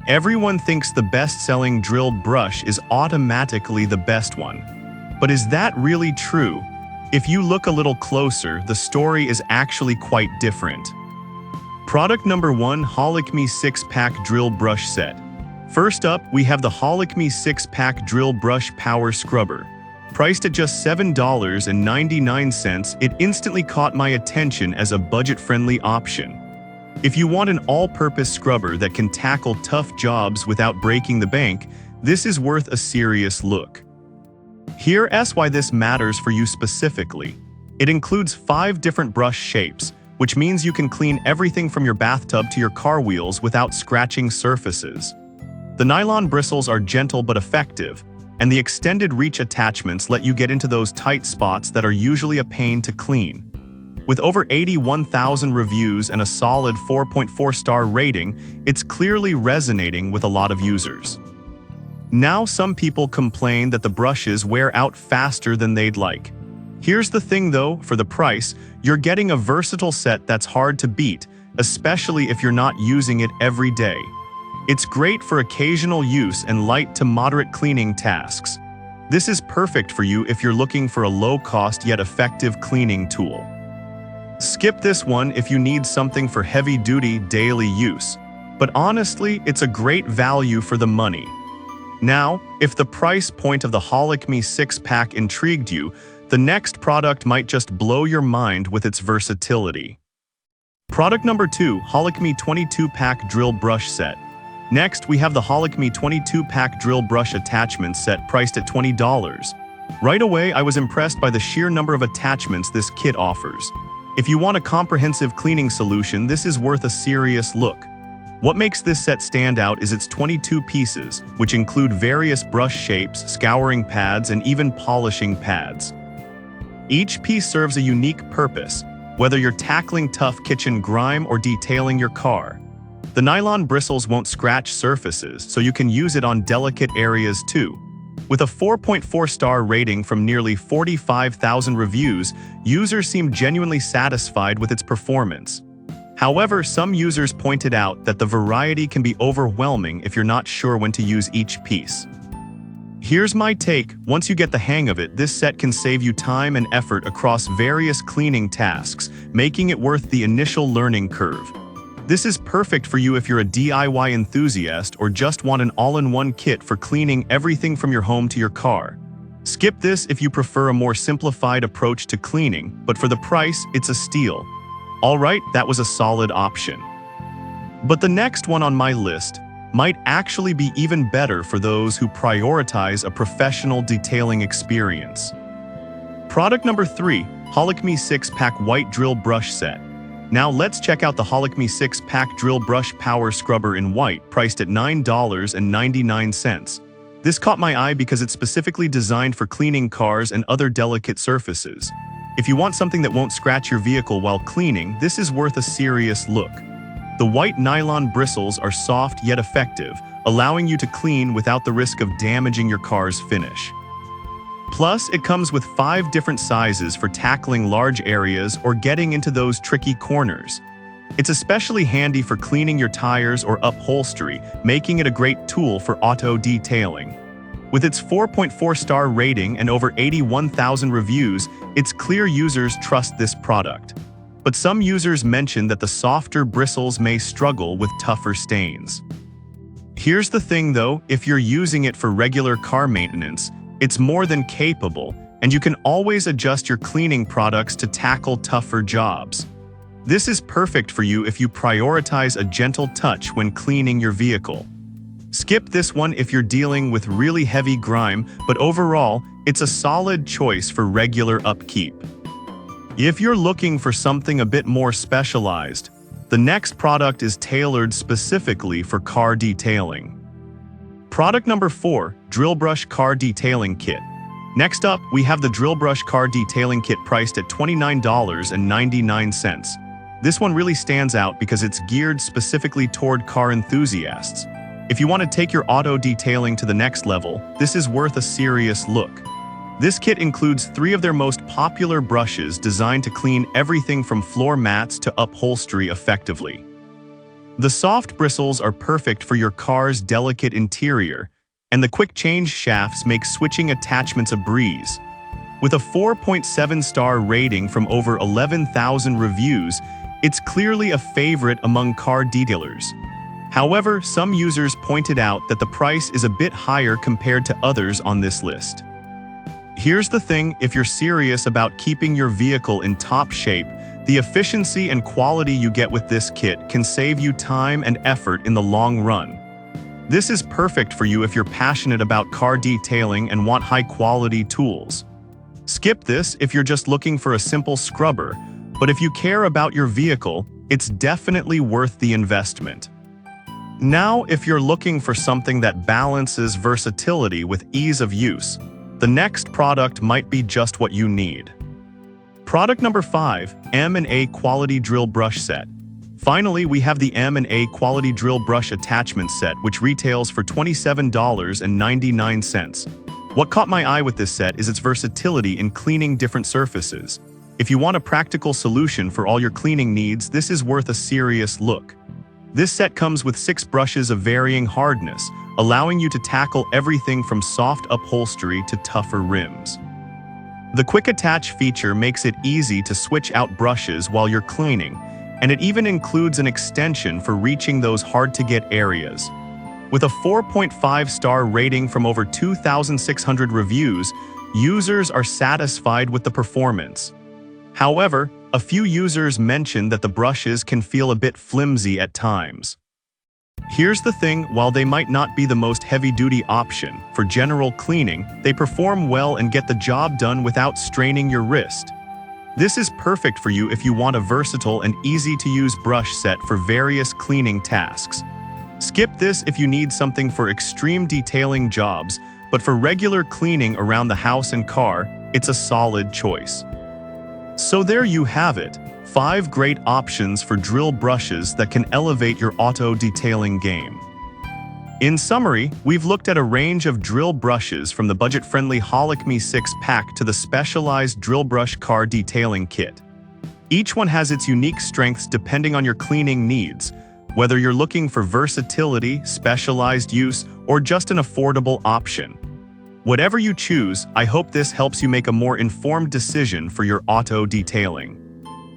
Everyone thinks the best-selling drilled brush is automatically the best one. But is that really true? If you look a little closer, the story is actually quite different. Product number 1, Holic-Me 6-Pack Drill Brush Set. First up, we have the Holic-Me 6-Pack Drill Brush Power Scrubber. Priced at just $7.99, it instantly caught my attention as a budget-friendly option. If you want an all-purpose scrubber that can tackle tough jobs without breaking the bank, this is worth a serious look. Here's why this matters for you specifically. It includes 5 different brush shapes, which means you can clean everything from your bathtub to your car wheels without scratching surfaces. The nylon bristles are gentle but effective, and the extended reach attachments let you get into those tight spots that are usually a pain to clean. With over 81,000 reviews and a solid 4.4-star rating, it's clearly resonating with a lot of users. Now some people complain that the brushes wear out faster than they'd like. Here's the thing though, for the price, you're getting a versatile set that's hard to beat, especially if you're not using it every day. It's great for occasional use and light to moderate cleaning tasks. This is perfect for you if you're looking for a low-cost yet effective cleaning tool. Skip this one if you need something for heavy-duty daily use. But honestly, it's a great value for the money. Now, if the price point of the Holic-Me 6-Pack intrigued you, the next product might just blow your mind with its versatility. Product number 2, Holic-Me 22-Pack Drill Brush Set. Next, we have the Holic-Me 22-Pack Drill Brush Attachment Set priced at $20. Right away, I was impressed by the sheer number of attachments this kit offers. If you want a comprehensive cleaning solution, this is worth a serious look. What makes this set stand out is its 22 pieces, which include various brush shapes, scouring pads, and even polishing pads. Each piece serves a unique purpose, whether you're tackling tough kitchen grime or detailing your car. The nylon bristles won't scratch surfaces, so you can use it on delicate areas too. With a 4.4-star rating from nearly 45,000 reviews, users seem genuinely satisfied with its performance. However, some users pointed out that the variety can be overwhelming if you're not sure when to use each piece. Here's my take. Once you get the hang of it, this set can save you time and effort across various cleaning tasks, making it worth the initial learning curve. This is perfect for you if you're a DIY enthusiast or just want an all-in-one kit for cleaning everything from your home to your car. Skip this if you prefer a more simplified approach to cleaning, but for the price, it's a steal. Alright, that was a solid option. But the next one on my list might actually be even better for those who prioritize a professional detailing experience. Product number 3, Holic-Me 6-Pack White Drill Brush Set. Now let's check out the Holic-Me 6-Pack Drill Brush Power Scrubber in white, priced at $9.99. This caught my eye because it's specifically designed for cleaning cars and other delicate surfaces. If you want something that won't scratch your vehicle while cleaning, this is worth a serious look. The white nylon bristles are soft yet effective, allowing you to clean without the risk of damaging your car's finish. Plus, it comes with 5 different sizes for tackling large areas or getting into those tricky corners. It's especially handy for cleaning your tires or upholstery, making it a great tool for auto detailing. With its 4.4-star rating and over 81,000 reviews, it's clear users trust this product. But some users mention that the softer bristles may struggle with tougher stains. Here's the thing though, if you're using it for regular car maintenance, it's more than capable, and you can always adjust your cleaning products to tackle tougher jobs. This is perfect for you if you prioritize a gentle touch when cleaning your vehicle. Skip this one if you're dealing with really heavy grime, but overall, it's a solid choice for regular upkeep. If you're looking for something a bit more specialized, the next product is tailored specifically for car detailing. Product number 4, Drill Brush Car Detailing Kit. Next up, we have the Drill Brush Car Detailing Kit priced at $29.99. This one really stands out because it's geared specifically toward car enthusiasts. If you want to take your auto detailing to the next level, this is worth a serious look. This kit includes 3 of their most popular brushes designed to clean everything from floor mats to upholstery effectively. The soft bristles are perfect for your car's delicate interior, and the quick change shafts make switching attachments a breeze. With a 4.7-star rating from over 11,000 reviews, it's clearly a favorite among car detailers. However, some users pointed out that the price is a bit higher compared to others on this list. Here's the thing, if you're serious about keeping your vehicle in top shape, the efficiency and quality you get with this kit can save you time and effort in the long run. This is perfect for you if you're passionate about car detailing and want high-quality tools. Skip this if you're just looking for a simple scrubber, but if you care about your vehicle, it's definitely worth the investment. Now, if you're looking for something that balances versatility with ease of use, the next product might be just what you need. Product number 5, M&A Quality Drill Brush Set. Finally, we have the M&A Quality Drill Brush Attachment Set, which retails for $27.99. What caught my eye with this set is its versatility in cleaning different surfaces. If you want a practical solution for all your cleaning needs, this is worth a serious look. This set comes with 6 brushes of varying hardness, allowing you to tackle everything from soft upholstery to tougher rims. The Quick Attach feature makes it easy to switch out brushes while you're cleaning, and it even includes an extension for reaching those hard-to-get areas. With a 4.5-star rating from over 2,600 reviews, users are satisfied with the performance. However, a few users mentioned that the brushes can feel a bit flimsy at times. Here's the thing, while they might not be the most heavy-duty option, for general cleaning, they perform well and get the job done without straining your wrist. This is perfect for you if you want a versatile and easy-to-use brush set for various cleaning tasks. Skip this if you need something for extreme detailing jobs, but for regular cleaning around the house and car, it's a solid choice. So there you have it, 5 great options for drill brushes that can elevate your auto detailing game. In summary, we've looked at a range of drill brushes from the budget-friendly Holic Me 6-pack to the specialized drill brush car detailing kit. Each one has its unique strengths depending on your cleaning needs, whether you're looking for versatility, specialized use, or just an affordable option. Whatever you choose, I hope this helps you make a more informed decision for your auto detailing.